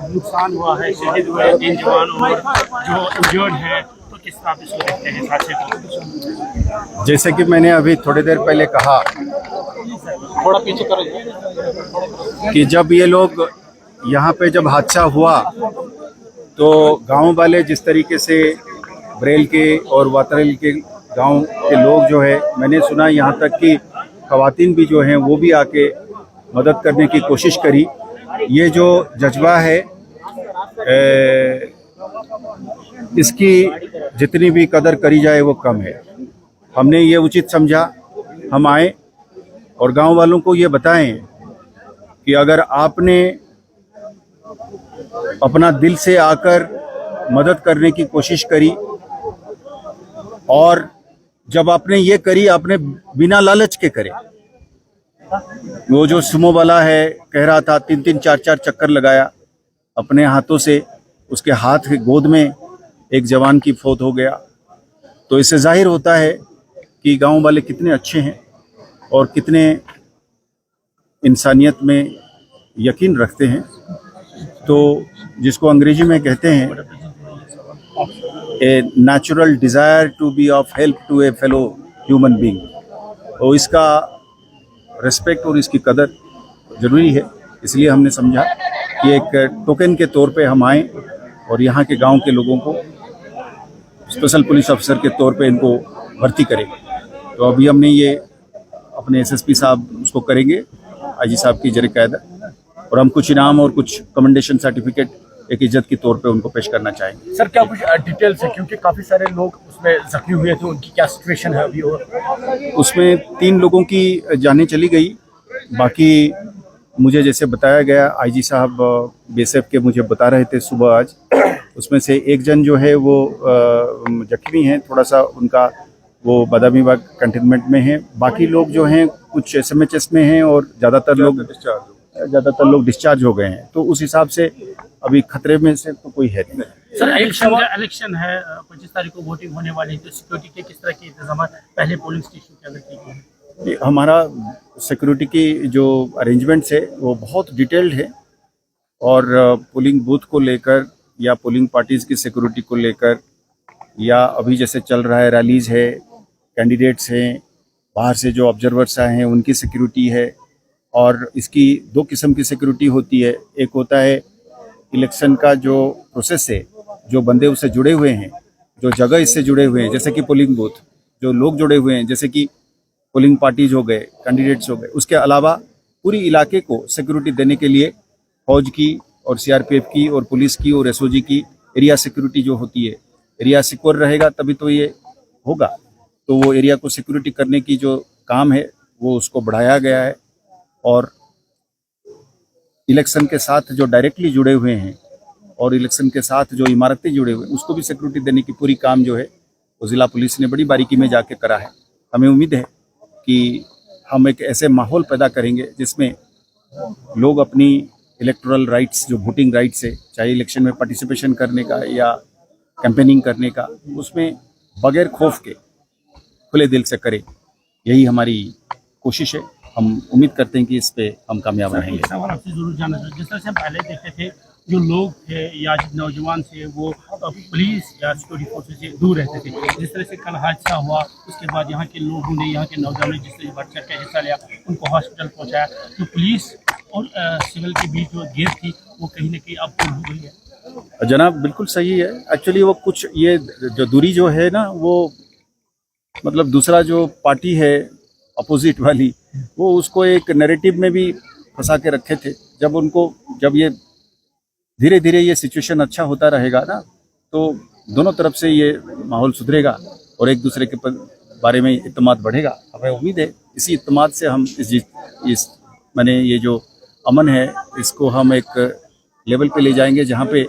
नुकसान हुआ है, शहीद हुए 3 जवान और जो इंजर्ड है, तो किस तरह आप इसको देखते हैं हादसे को? जैसे कि मैंने अभी थोड़ी देर पहले कहा, थोड़ा पीछे करो कि जब ये लोग यहाँ पे जब हादसा हुआ तो गांव वाले जिस तरीके से बरेल के और वातरेल के गांव के लोग जो है, मैंने सुना यहाँ तक कि ख़वातीन भी जो हैं वो भी आके मदद करने की कोशिश करी। ये जो जज्बा है इसकी जितनी भी कदर करी जाए वो कम है। हमने ये उचित समझा, हम आए और गांव वालों को ये बताएं कि अगर आपने अपना दिल से आकर मदद करने की कोशिश करी और जब आपने ये करी, आपने बिना लालच के करे। वो जो सुमो वाला है कह रहा था 3-3 4-4 चक्कर लगाया अपने हाथों से, उसके हाथ के गोद में एक जवान की फौत हो गया। तो इससे जाहिर होता है कि गांव वाले कितने अच्छे हैं और कितने इंसानियत में यकीन रखते हैं। तो जिसको अंग्रेजी में कहते हैं a natural desire to be of help to a fellow human being, तो इसका रिस्पेक्ट और इसकी कदर ज़रूरी है। इसलिए हमने समझा कि एक टोकन के तौर पे हम आएँ और यहाँ के गांव के लोगों को स्पेशल पुलिस अफसर के तौर पे इनको भर्ती करें। तो अभी हमने ये अपने एसएसपी साहब उसको करेंगे, आईजी साहब की जरिए कायदा, और हम कुछ इनाम और कुछ कमेंडेशन सर्टिफिकेट एक इज्जत के तौर पे उनको पेश करना चाहेंगे। सर, क्या कुछ डिटेल्स है, क्योंकि काफ़ी सारे लोग उसमें जख्मी हुए थे, उनकी क्या सिचुएशन है अभी? और उसमें 3 लोगों की जानें चली गई, बाकी मुझे जैसे बताया गया, आईजी साहब बीएसएफ के मुझे बता रहे थे सुबह आज, उसमें से एक जन जो है वो जख्मी हैं, थोड़ा सा उनका वो बदामीबाग कंटेनमेंट में है। बाकी लोग जो हैं कुछ एसएमएचएस में हैं और ज़्यादातर लोग डिस्चार्ज हो गए हैं। तो उस हिसाब से अभी खतरे में से तो कोई है नहीं। सर, इलेक्शन है 25 तारीख को, वोटिंग होने वाली है, तो सिक्योरिटी के किस तरह के इंतजाम पहले पोलिंग स्टेशन के अंदर किए गए हैं? हमारा सिक्योरिटी की जो अरेंजमेंट्स है वो बहुत डिटेल्ड है, और पोलिंग बूथ को लेकर या पोलिंग पार्टीज़ की सिक्योरिटी को लेकर, या अभी जैसे चल रहा है रैलीज है, कैंडिडेट्स हैं, बाहर से जो ऑब्जर्वर्स आए हैं उनकी सिक्योरिटी है। और इसकी 2 किस्म की सिक्योरिटी होती है। एक होता है इलेक्शन का जो प्रोसेस है, जो बंदे उससे जुड़े हुए हैं, जो जगह इससे जुड़े हुए हैं, जैसे कि पोलिंग बूथ, जो लोग जुड़े हुए हैं, जैसे कि पोलिंग पार्टीज हो गए, कैंडिडेट्स हो गए। उसके अलावा पूरी इलाके को सिक्योरिटी देने के लिए फौज की और सीआरपीएफ की और पुलिस की और एसओजी की एरिया सिक्योरिटी जो होती है, एरिया सिक्योर रहेगा तभी तो ये होगा। तो वो एरिया को सिक्योरिटी करने की जो काम है वो उसको बढ़ाया गया है, और इलेक्शन के साथ जो डायरेक्टली जुड़े हुए हैं और इलेक्शन के साथ जो इमारतें जुड़े हुए हैं उसको भी सिक्योरिटी देने की पूरी काम जो है वो ज़िला पुलिस ने बड़ी बारीकी में जाके करा है। हमें उम्मीद है कि हम एक ऐसे माहौल पैदा करेंगे जिसमें लोग अपनी इलेक्टोरल राइट्स, जो वोटिंग राइट्स है, चाहे इलेक्शन में पार्टिसिपेशन करने का या कैंपेनिंग करने का, उसमें बगैर खौफ के खुले दिल से करें। यही हमारी कोशिश है। हम उम्मीद करते हैं कि इस पे हम कामयाब रहेंगे। आपसे जरूर जानना चाहिए, जिस तरह से हम पहले देखते थे जो लोग थे या नौजवान थे वो पुलिस या सिक्योरिटी फोर्सेस से दूर रहते थे, जिस तरह से कल हादसा हुआ उसके बाद यहाँ के लोगों ने, यहाँ के नौजवानों ने जिस तरह बढ़ चढ़ के हिस्सा लिया, उनको हॉस्पिटल पहुँचाया, तो पुलिस और सिविल के बीच जो गैप थी वो कहीं ना कहीं अब पूर्ण हो गई है। जनाब बिल्कुल सही है। एक्चुअली वो कुछ ये जो दूरी जो है ना, वो मतलब दूसरा जो पार्टी है अपोजिट वाली, वो उसको एक नैरेटिव में भी फंसा के रखे थे। जब ये धीरे धीरे ये सिचुएशन अच्छा होता रहेगा ना, तो दोनों तरफ से ये माहौल सुधरेगा और एक दूसरे के बारे में इत्मीनान बढ़ेगा। हमें उम्मीद है इसी इत्मीनान से हम मैंने ये जो अमन है इसको हम एक लेवल पे ले जाएंगे जहाँ पे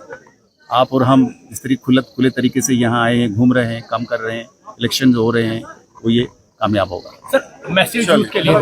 आप और हम इस तरीके खुले तरीके से यहाँ आए हैं, घूम रहे हैं, काम कर रहे हैं, इलेक्शन हो रहे हैं, वो ये कामयाब होगा। सर, मैसेज के लिए